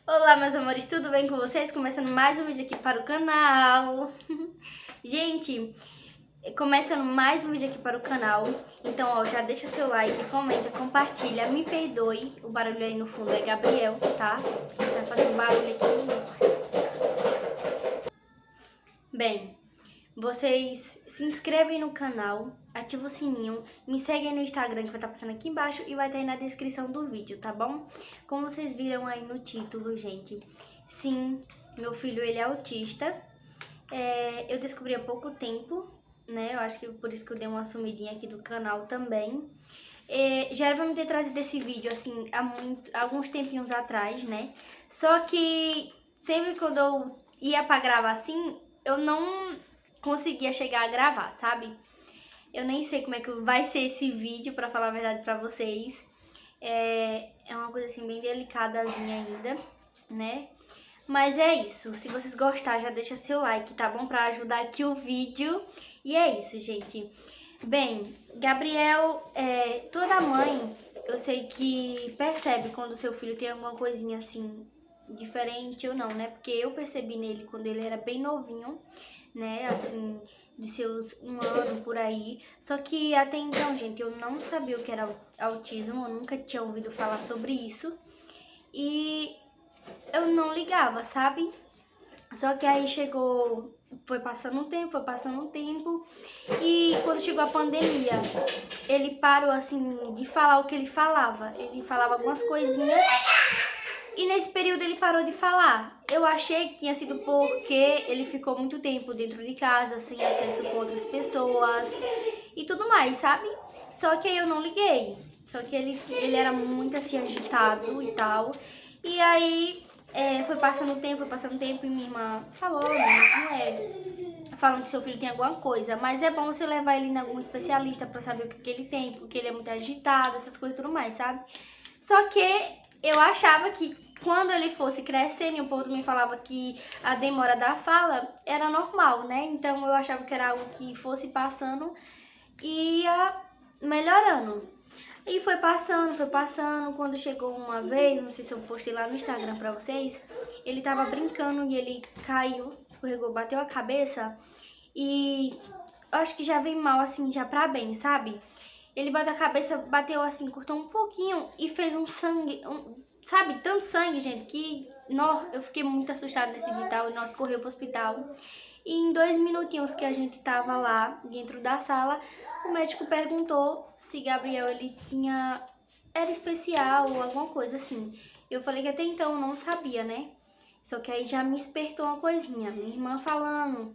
Olá, meus amores, tudo bem com vocês? Começando mais um vídeo aqui para o canal. Gente, começando mais um vídeo aqui para o canal. Então, ó, já deixa seu like, comenta, compartilha, me perdoe. O barulho aí no fundo é Gabriel, tá? Ele tá fazendo barulho aqui no meu quarto. Bem, vocês se inscrevem no canal, ativa o sininho, me seguem no Instagram que vai estar passando aqui embaixo e vai estar aí na descrição do vídeo, tá bom? Como vocês viram aí no título, gente, sim, meu filho ele é autista. Eu descobri há pouco tempo, né? Eu acho que por isso que eu dei uma sumidinha aqui do canal também. Já era pra me ter trazido esse vídeo assim há alguns tempinhos atrás, né? Só que sempre quando eu ia pra gravar assim, eu não conseguia chegar a gravar, sabe? Eu nem sei como é que vai ser esse vídeo, pra falar a verdade pra vocês. É uma coisa assim bem delicadazinha ainda, né? Mas é isso, se vocês gostarem, já deixa seu like, tá bom? Pra ajudar aqui o vídeo. E é isso, gente. Bem, Gabriel, toda mãe, eu sei que percebe quando o seu filho tem alguma coisinha assim, diferente ou não, né? Porque eu percebi nele quando ele era bem novinho, né? Assim, de seus 1 ano por aí. Só que até então, gente, eu não sabia o que era autismo, eu nunca tinha ouvido falar sobre isso. E eu não ligava, sabe? Só que aí foi passando um tempo, e quando chegou a pandemia, ele parou assim de falar o que ele falava. Ele falava algumas coisinhas e nesse período ele parou de falar. Eu achei que tinha sido porque ele ficou muito tempo dentro de casa, sem acesso com outras pessoas e tudo mais, sabe? Só que aí eu não liguei. Só que ele era muito assim agitado e tal. E aí foi passando o tempo e minha irmã falou, falando que seu filho tem alguma coisa, mas é bom você levar ele em algum especialista pra saber o que ele tem, porque ele é muito agitado, essas coisas e tudo mais, sabe? Só que eu achava que quando ele fosse crescendo, e o povo me falava que a demora da fala era normal, né? Então eu achava que era algo que fosse passando e ia melhorando. E foi passando. Quando chegou uma vez, não sei se eu postei lá no Instagram pra vocês, ele tava brincando e ele caiu, escorregou, bateu a cabeça e acho que já vem mal assim, já pra bem, sabe? Ele bateu a cabeça, bateu assim, cortou um pouquinho e fez um sangue, sabe? Tanto sangue, gente, que eu fiquei muito assustada nesse dia e tal, e nós correu pro hospital. E em 2 minutinhos que a gente tava lá dentro da sala, o médico perguntou se Gabriel era especial ou alguma coisa assim. Eu falei que até então eu não sabia, né? Só que aí já me despertou uma coisinha. Minha irmã falando,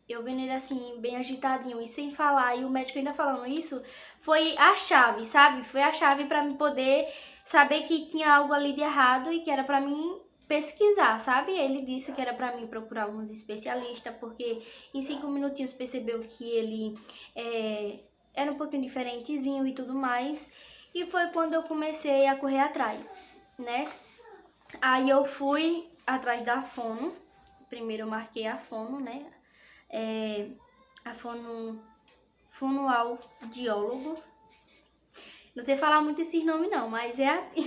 eu vendo ele assim, bem agitadinho e sem falar, e o médico ainda falando isso, foi a chave, sabe? Foi a chave pra mim poder saber que tinha algo ali de errado e que era pra mim pesquisar, sabe? Ele disse que era pra mim procurar uns especialistas, porque em 5 minutinhos percebeu que ele era um pouquinho diferentezinho e tudo mais. E foi quando eu comecei a correr atrás, né? Aí eu fui atrás da fono. Primeiro eu marquei a fono, né? A fonoaudiólogo. Não sei falar muito esses nomes não, mas é assim.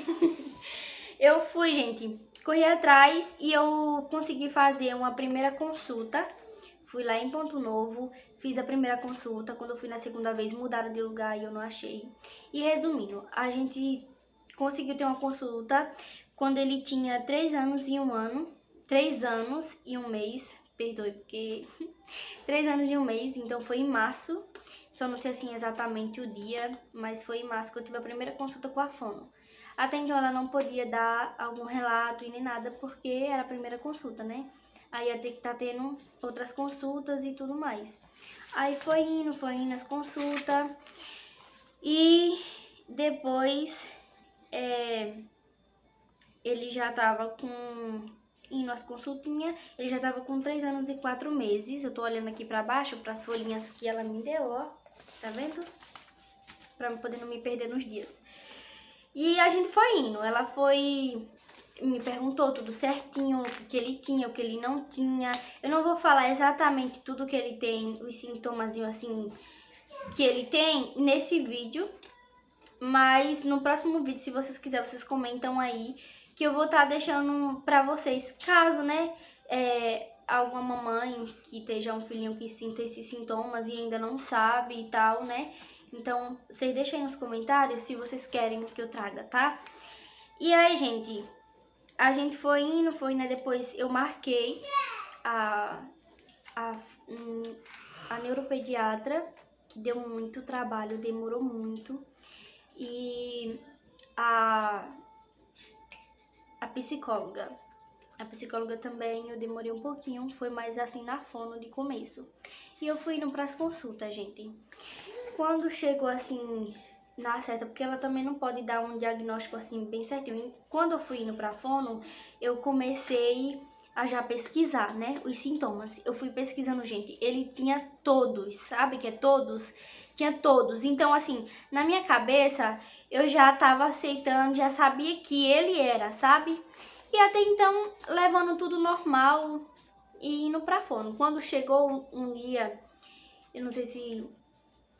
Eu fui, gente, corri atrás e eu consegui fazer uma primeira consulta. Fui lá em Ponto Novo, fiz a primeira consulta. Quando eu fui na segunda vez, mudaram de lugar e eu não achei. E resumindo, a gente conseguiu ter uma consulta quando ele tinha 3 anos e 1 ano. 3 anos e 1 mês, perdoe, porque 3 anos e 1 mês, então foi em março. Só não sei assim exatamente o dia, mas foi em março que eu tive a primeira consulta com a fono. Até então ela não podia dar algum relato e nem nada, porque era a primeira consulta, né? Aí ia ter que estar tendo outras consultas e tudo mais. Aí foi indo as consultas. E depois ele já tava indo as consultinhas, ele já tava com 3 anos e 4 meses. Eu tô olhando aqui pra baixo, pras folhinhas que ela me deu, ó. Tá vendo? Pra eu poder não me perder nos dias. E a gente foi indo, ela foi, me perguntou tudo certinho, o que ele tinha, o que ele não tinha. Eu não vou falar exatamente tudo que ele tem, os sintomas assim que ele tem nesse vídeo, mas no próximo vídeo, se vocês quiserem, vocês comentam aí que eu vou estar deixando pra vocês, caso, né, alguma mamãe que esteja um filhinho que sinta esses sintomas e ainda não sabe e tal, né? Então, vocês deixem aí nos comentários se vocês querem que eu traga, tá? E aí, gente, a gente foi indo, né? Depois eu marquei a neuropediatra, que deu muito trabalho, demorou muito. E a psicóloga. A psicóloga também eu demorei um pouquinho, foi mais assim na fono de começo. E eu fui indo pras consultas, gente. Quando chegou assim na certa, porque ela também não pode dar um diagnóstico assim bem certinho. Quando eu fui indo pra fono, eu comecei a já pesquisar, né, os sintomas. Eu fui pesquisando, gente, ele tinha todos, sabe que é todos? Tinha todos. Então, assim, na minha cabeça, eu já tava aceitando, já sabia que ele era, sabe? E até então, levando tudo normal e indo pra fono. Quando chegou um dia, eu não sei se...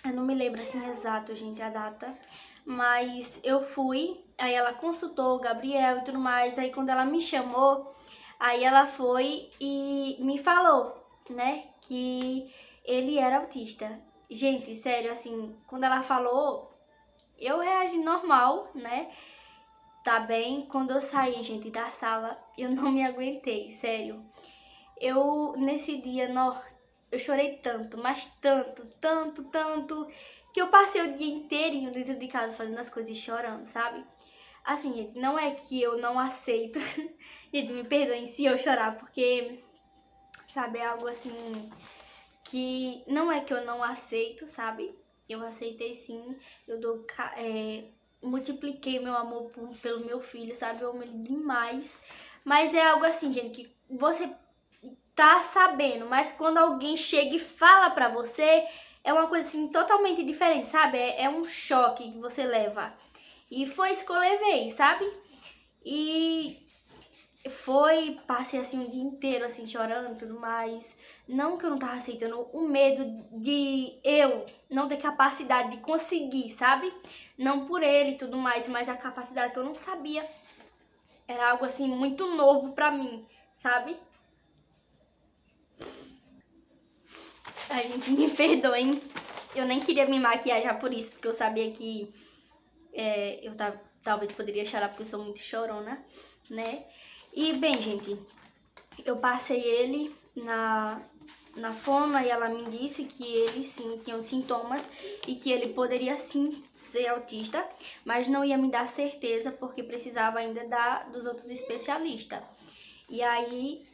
Eu não me lembro assim exato, gente, a data. Mas eu fui, aí ela consultou o Gabriel e tudo mais. Aí quando ela me chamou, aí ela foi e me falou, né, que ele era autista. Gente, sério, assim, quando ela falou, eu reagi normal, né? Tá bem? Quando eu saí, gente, da sala, eu não me aguentei, sério. Nesse dia, eu chorei tanto, mas tanto, que eu passei o dia inteirinho dentro de casa fazendo as coisas e chorando, sabe? Assim, gente, não é que eu não aceito. Gente, me perdoem se eu chorar, porque, sabe, é algo assim que não é que eu não aceito, sabe? Eu aceitei sim, multipliquei meu amor pelo meu filho, sabe? Eu amo ele demais. Mas é algo assim, gente, que você tá sabendo, mas quando alguém chega e fala pra você, é uma coisa assim totalmente diferente, sabe? É um choque que você leva. E foi isso que eu levei, sabe? E passei assim o dia inteiro assim chorando e tudo mais. Não que eu não tava aceitando, o medo de eu não ter capacidade de conseguir, sabe? Não por ele e tudo mais, mas a capacidade que eu não sabia. Era algo assim muito novo pra mim, sabe? A gente me perdoa, hein? Eu nem queria me maquiar já por isso, porque eu sabia que talvez poderia chorar porque eu sou muito chorona, né? E bem, gente, eu passei ele na fono e ela me disse que ele sim tinha os sintomas e que ele poderia sim ser autista, mas não ia me dar certeza porque precisava ainda dos outros especialistas. E aí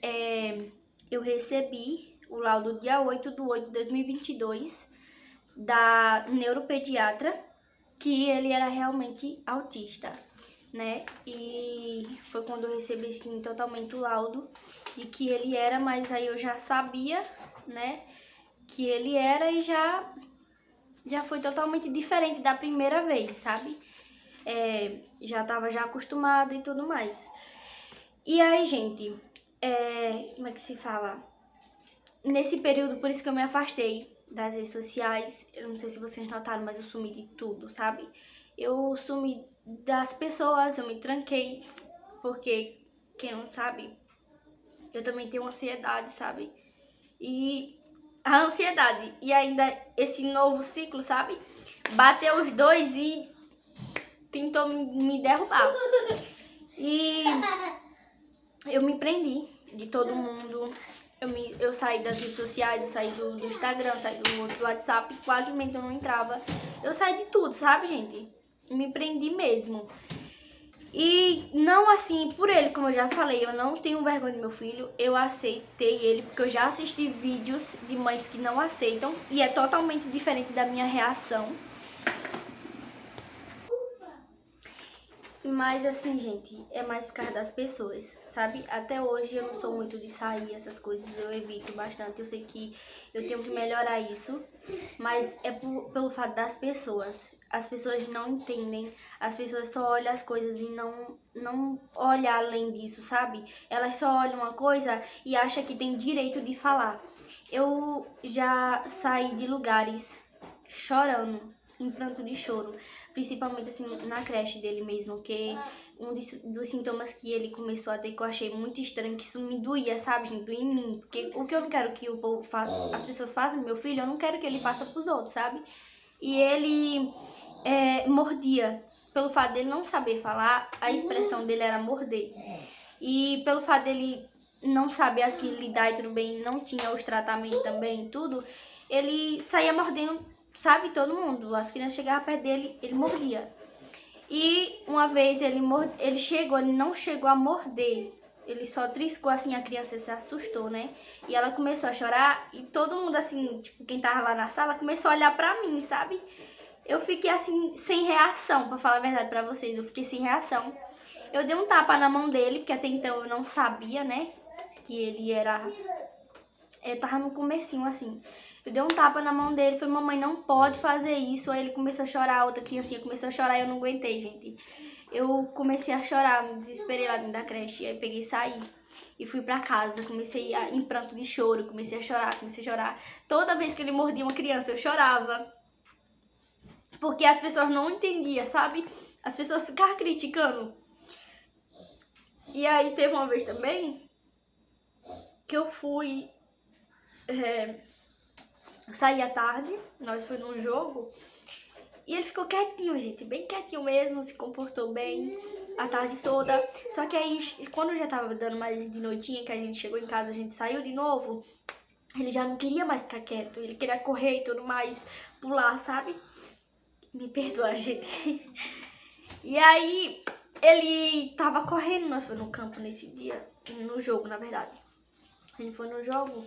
eu recebi o laudo dia 8/8/2022 da neuropediatra que ele era realmente autista, né? E foi quando eu recebi assim, totalmente o laudo de que ele era, mas aí eu já sabia, né, que ele era e já foi totalmente diferente da primeira vez, sabe? Já tava já acostumada e tudo mais. E aí, gente, como é que se fala? Nesse período, por isso que eu me afastei das redes sociais. Eu não sei se vocês notaram, mas eu sumi de tudo, sabe? Eu sumi das pessoas, eu me tranquei, porque, quem não sabe, eu também tenho ansiedade, sabe? E a ansiedade e ainda esse novo ciclo, sabe? Bateu os dois e tentou me derrubar. E eu me prendi de todo mundo. Eu saí das redes sociais, eu saí do Instagram, saí do WhatsApp, quase mesmo eu não entrava. Eu saí de tudo, sabe, gente? Me prendi mesmo. E não assim, por ele, como eu já falei, eu não tenho vergonha do meu filho. Eu aceitei ele porque eu já assisti vídeos de mães que não aceitam e é totalmente diferente da minha reação. Mas assim, gente, é mais por causa das pessoas, sabe? Até hoje eu não sou muito de sair, essas coisas eu evito bastante. Eu sei que eu tenho que melhorar isso, mas é pelo fato das pessoas. As pessoas não entendem, as pessoas só olham as coisas e não olham além disso, sabe? Elas só olham uma coisa e acham que tem direito de falar. Eu já saí de lugares chorando, em pranto de choro, principalmente assim na creche dele mesmo, que um dos sintomas que ele começou a ter que eu achei muito estranho, que isso me doía, sabe, gente, doía em mim, porque o que eu não quero que o povo faça, as pessoas façam no meu filho, eu não quero que ele faça pros outros, sabe? E ele mordia, pelo fato dele não saber falar, a expressão dele era morder, e pelo fato dele não saber assim lidar e tudo bem, não tinha os tratamentos também e tudo, ele saía mordendo, sabe, todo mundo. As crianças chegavam perto dele, ele mordia. E uma vez ele não chegou a morder. Ele só triscou assim, a criança se assustou, né? E ela começou a chorar e todo mundo assim, tipo, quem tava lá na sala começou a olhar pra mim, sabe? Eu fiquei assim, sem reação, pra falar a verdade pra vocês, eu fiquei sem reação. Eu dei um tapa na mão dele, porque até então eu não sabia, né? Que ele tava no comecinho assim. Eu dei um tapa na mão dele, falei, mamãe, não pode fazer isso. Aí ele começou a chorar, a outra criancinha começou a chorar e eu não aguentei, gente. Eu comecei a chorar, me desesperei lá dentro da creche. Aí peguei e saí e fui pra casa. Comecei em pranto de choro, comecei a chorar. Toda vez que ele mordia uma criança, eu chorava. Porque as pessoas não entendiam, sabe? As pessoas ficavam criticando. E aí teve uma vez também que eu fui... Eu saí à tarde, nós fomos num jogo e ele ficou quietinho, gente, bem quietinho mesmo, se comportou bem a tarde toda. Só que aí, quando já tava dando mais de noitinha, que a gente chegou em casa, a gente saiu de novo, ele já não queria mais ficar quieto, ele queria correr e tudo mais, pular, sabe? Me perdoa, gente. E aí, ele tava correndo, nós fomos no campo nesse dia, no jogo, na verdade. Ele foi no jogo.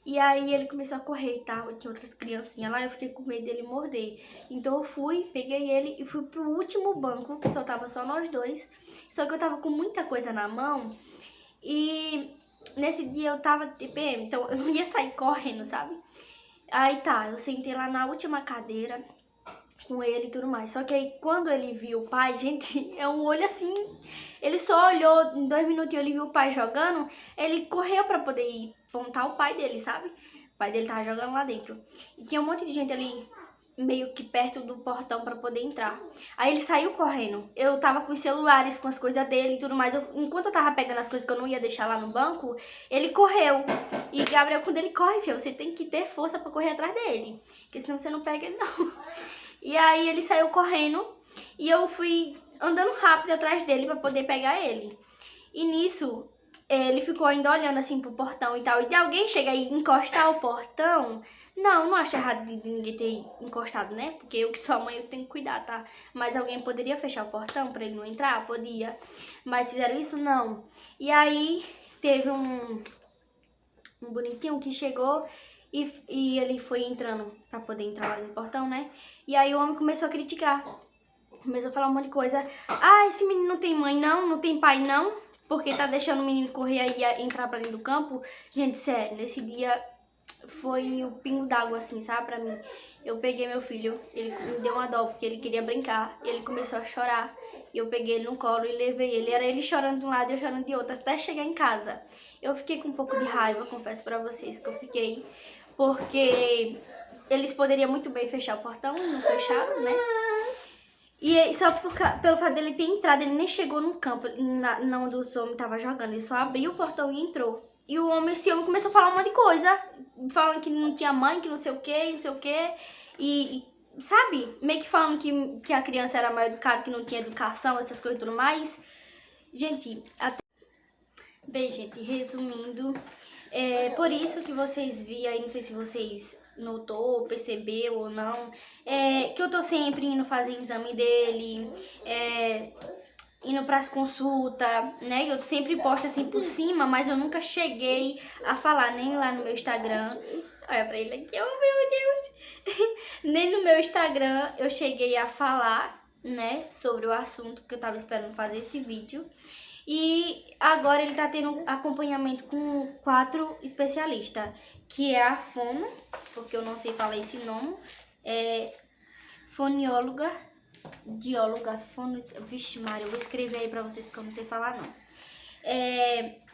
E aí ele começou a correr e tal, tinha outras criancinhas lá, eu fiquei com medo dele morder. Então eu fui, peguei ele e fui pro último banco, que só tava só nós dois. Só que eu tava com muita coisa na mão e nesse dia eu tava TPM, então eu não ia sair correndo, sabe? Aí tá, eu sentei lá na última cadeira com ele e tudo mais. Só que aí quando ele viu o pai, gente, é um olho assim... Ele só olhou, em 2 minutinhos ele viu o pai jogando, ele correu pra poder ir apontar o pai dele, sabe? O pai dele tava jogando lá dentro. E tinha um monte de gente ali, meio que perto do portão pra poder entrar. Aí ele saiu correndo. Eu tava com os celulares, com as coisas dele e tudo mais. Enquanto eu tava pegando as coisas que eu não ia deixar lá no banco, ele correu. E Gabriel, quando ele corre, filho, você tem que ter força pra correr atrás dele. Porque senão você não pega ele, não. E aí ele saiu correndo e eu fui andando rápido atrás dele pra poder pegar ele. E nisso, ele ficou ainda olhando assim pro portão e tal. E de alguém chega aí e encostar o portão... Não acho errado de ninguém ter encostado, né? Porque eu que sou a mãe, eu tenho que cuidar, tá? Mas alguém poderia fechar o portão pra ele não entrar? Podia. Mas fizeram isso? Não. E aí, teve um bonitinho que chegou e ele foi entrando pra poder entrar lá no portão, né? E aí o homem começou a criticar. Começou a falar um monte de coisa. Ah, esse menino não tem mãe não, não tem pai não, porque tá deixando o menino correr aí e entrar pra dentro do campo. Gente, sério, nesse dia foi o pingo d'água, assim, sabe, pra mim. Eu peguei meu filho, ele me deu uma dó, porque ele queria brincar, e ele começou a chorar. E eu peguei ele no colo e levei ele. Era ele chorando de um lado e eu chorando de outro, até chegar em casa. Eu fiquei com um pouco de raiva, confesso pra vocês que eu fiquei, porque eles poderiam muito bem fechar o portão, não fecharam, né? E só pelo fato dele ter entrado, ele nem chegou no campo, não onde o homem tava jogando, ele só abriu o portão e entrou. E esse homem começou a falar um monte de coisa, falando que não tinha mãe, que não sei o que, não sei o que. E sabe, meio que falando que a criança era mal educada, que não tinha educação, essas coisas e tudo mais. Gente, bem, gente, resumindo, por isso que vocês viram aí, não sei se vocês notou, percebeu ou não, que eu tô sempre indo fazer exame dele, indo pras consultas, né? Eu sempre posto assim por cima, mas eu nunca cheguei a falar, nem lá no meu Instagram. Olha pra ele aqui, oh meu Deus! Nem no meu Instagram eu cheguei a falar, né, sobre o assunto, que eu tava esperando fazer esse vídeo. E agora ele tá tendo acompanhamento com 4 especialistas, que é a fono, porque eu não sei falar esse nome, fonióloga, vixe Maria, eu vou escrever aí pra vocês porque eu não sei falar não.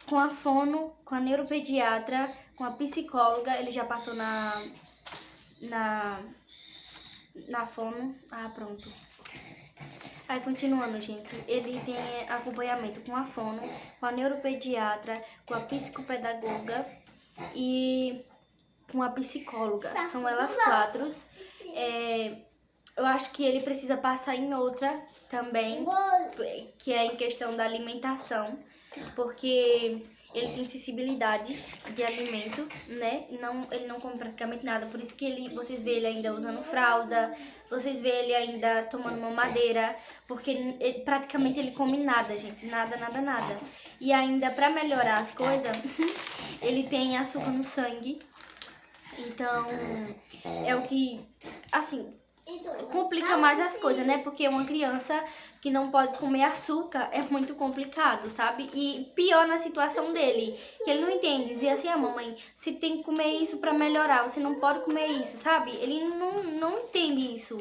Com a fono, com a neuropediatra, com a psicóloga, ele já passou na na fono. Ah, pronto. Aí, continuando, gente, ele tem acompanhamento com a fono, com a neuropediatra, com a psicopedagoga e com a psicóloga. São elas 4. Eu acho que ele precisa passar em outra também, que é em questão da alimentação, porque ele tem sensibilidade de alimento, né? Ele não come praticamente nada, por isso que vocês vê ele ainda usando fralda, vocês vê ele ainda tomando mamadeira, porque praticamente ele come nada, gente, nada, nada, nada. E ainda pra melhorar as coisas, ele tem açúcar no sangue, então é o que, assim, complica mais as coisas, né? Porque uma criança que não pode comer açúcar é muito complicado, sabe? E pior na situação dele, que ele não entende. Dizer assim, mamãe, você tem que comer isso pra melhorar, você não pode comer isso, sabe? Ele não entende isso.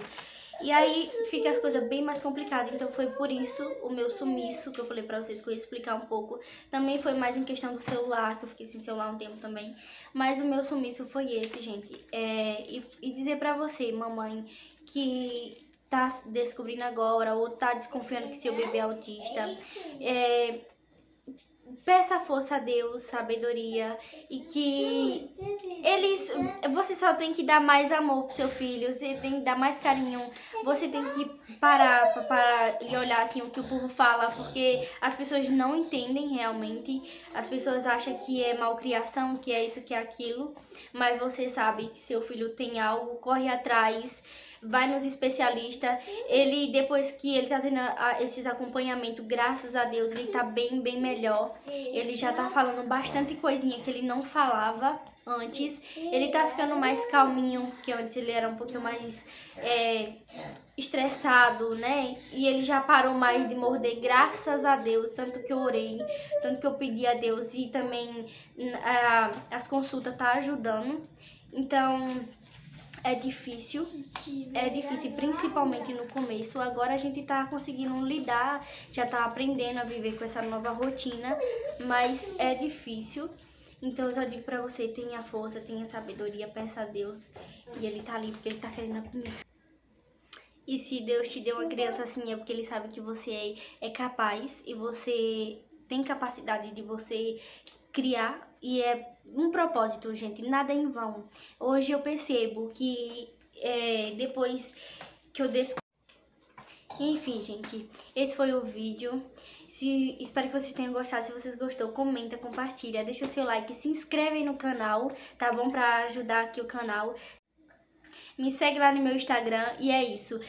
E aí fica as coisas bem mais complicadas. Então foi por isso o meu sumiço, que eu falei pra vocês que eu ia explicar um pouco. Também foi mais em questão do celular, que eu fiquei sem celular um tempo também. Mas o meu sumiço foi esse, gente. E dizer pra você, mamãe, que tá descobrindo agora ou tá desconfiando que seu bebê é autista, peça força a Deus, sabedoria, e que você só tem que dar mais amor pro seu filho, você tem que dar mais carinho, você tem que parar e olhar assim o que o povo fala, porque as pessoas não entendem realmente, as pessoas acham que é malcriação, que é isso, que é aquilo, mas você sabe que seu filho tem algo, corre atrás, vai nos especialistas. Ele, depois que ele tá tendo esses acompanhamentos, graças a Deus, ele tá bem, bem melhor. Ele já tá falando bastante coisinha que ele não falava antes. Ele tá ficando mais calminho, porque antes ele era um pouquinho mais estressado, né? E ele já parou mais de morder, graças a Deus. Tanto que eu orei, tanto que eu pedi a Deus, e também as consultas tá ajudando. Então é difícil, principalmente no começo. Agora a gente tá conseguindo lidar, já tá aprendendo a viver com essa nova rotina, mas é difícil. Então eu só digo pra você, tenha força, tenha sabedoria, peça a Deus, e Ele tá ali porque Ele tá querendo comer. E se Deus te deu uma criança assim, é porque Ele sabe que você é capaz, e você tem capacidade de você criar, e é um propósito, gente, nada em vão. Hoje eu percebo que depois que eu descobri... Enfim, gente, esse foi o vídeo. Espero que vocês tenham gostado. Se vocês gostou, comenta, compartilha, deixa seu like, se inscreve no canal, tá bom? Pra ajudar aqui o canal. Me segue lá no meu Instagram, e é isso.